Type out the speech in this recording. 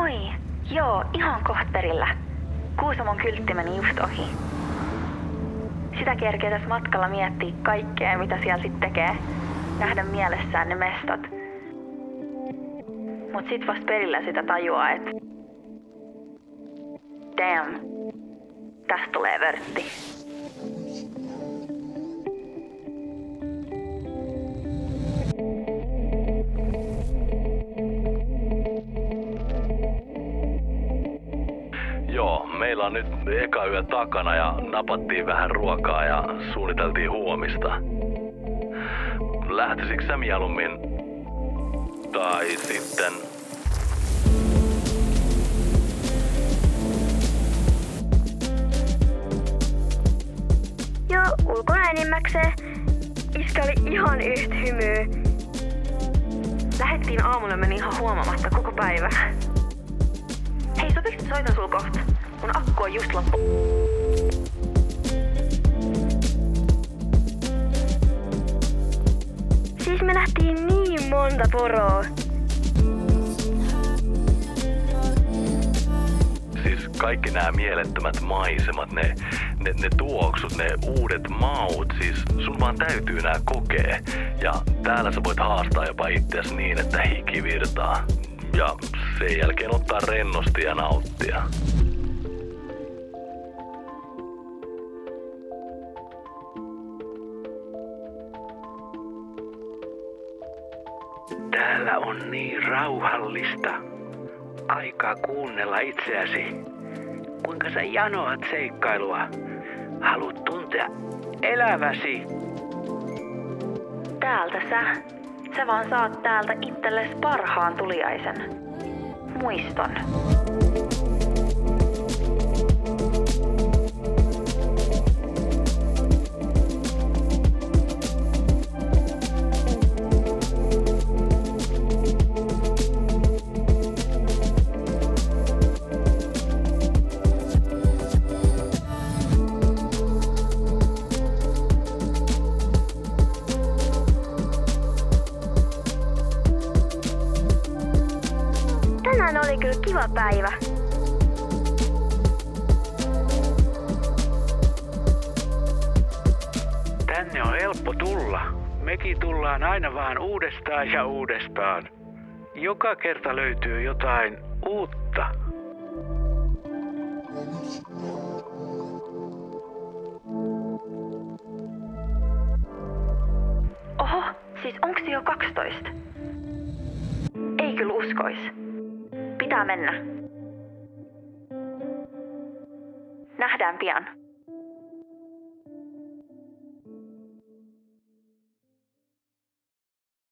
Moi! Joo, ihan kohta perillä. Kuusamon kyltti meni just ohi. Sitä kerkee tässä matkalla miettiä kaikkea, mitä siellä sit tekee. Nähdä mielessään ne mestot. Mut sit vasta perillä sitä tajuaa, et damn, tästä tulee vörtti. Joo, meillä on nyt eka yö takana ja napattiin vähän ruokaa ja suunniteltiin huomista. Lähtisikö sä mieluummin? Tai sitten... Joo, ulkona enimmäkseen. Iskä oli ihan yhtä hymyä. Lähettiin aamulla meni ihan huomaamatta koko päivä. Hei, sopiks soitan sul kohta? Mun akku on just loppu. Siis me nähtiin niin monta poroa. Siis kaikki nämä mielettömät maisemat, ne tuoksut, ne uudet maut, siis sun vaan täytyy nää kokea. Ja täällä sä voit haastaa jopa itseäsi niin, että hiki virtaa. Ja sen jälkeen ottaa rennosti ja nauttia. Täällä on niin rauhallista. Aikaa kuunnella itseäsi. Kuinka sä janoat seikkailua. Haluat tuntea eläväsi. Täältä sä vaan saat täältä itsellesi parhaan tuliaisen. Muiston. Tänään oli kyllä kiva päivä. Tänne on helppo tulla. Mekin tullaan aina vaan uudestaan ja uudestaan. Joka kerta löytyy jotain uutta. Oho, siis onks jo 12? Ei kyllä uskois. Pitää mennä. Nähdään pian.